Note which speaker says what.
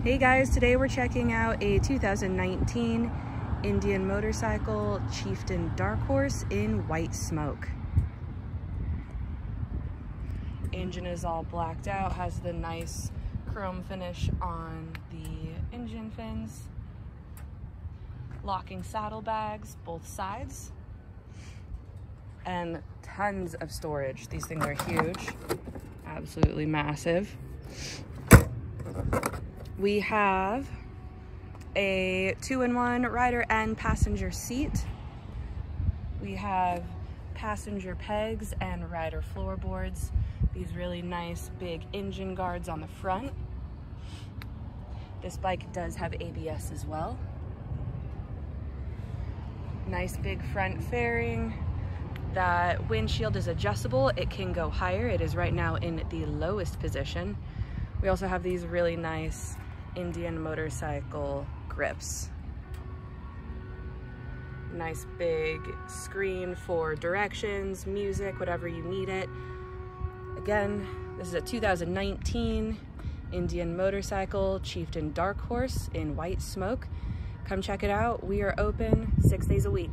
Speaker 1: Hey guys, today we're checking out a 2019 Indian Motorcycle Chieftain Dark Horse in white smoke. Engine is all blacked out, has the nice chrome finish on the engine fins. Locking saddlebags, both sides. And tons of storage. These things are huge, absolutely massive. We have a 2-in-1 rider and passenger seat. We have passenger pegs and rider floorboards. These really nice big engine guards on the front. This bike does have ABS as well. Nice big front fairing. That windshield is adjustable. It can go higher. It is right now in the lowest position. We also have these really nice Indian Motorcycle grips. Nice big screen for directions, music, whatever you need it. Again, this is a 2019 Indian Motorcycle Chieftain Dark Horse in white smoke. Come check it out. We are open 6 days a week.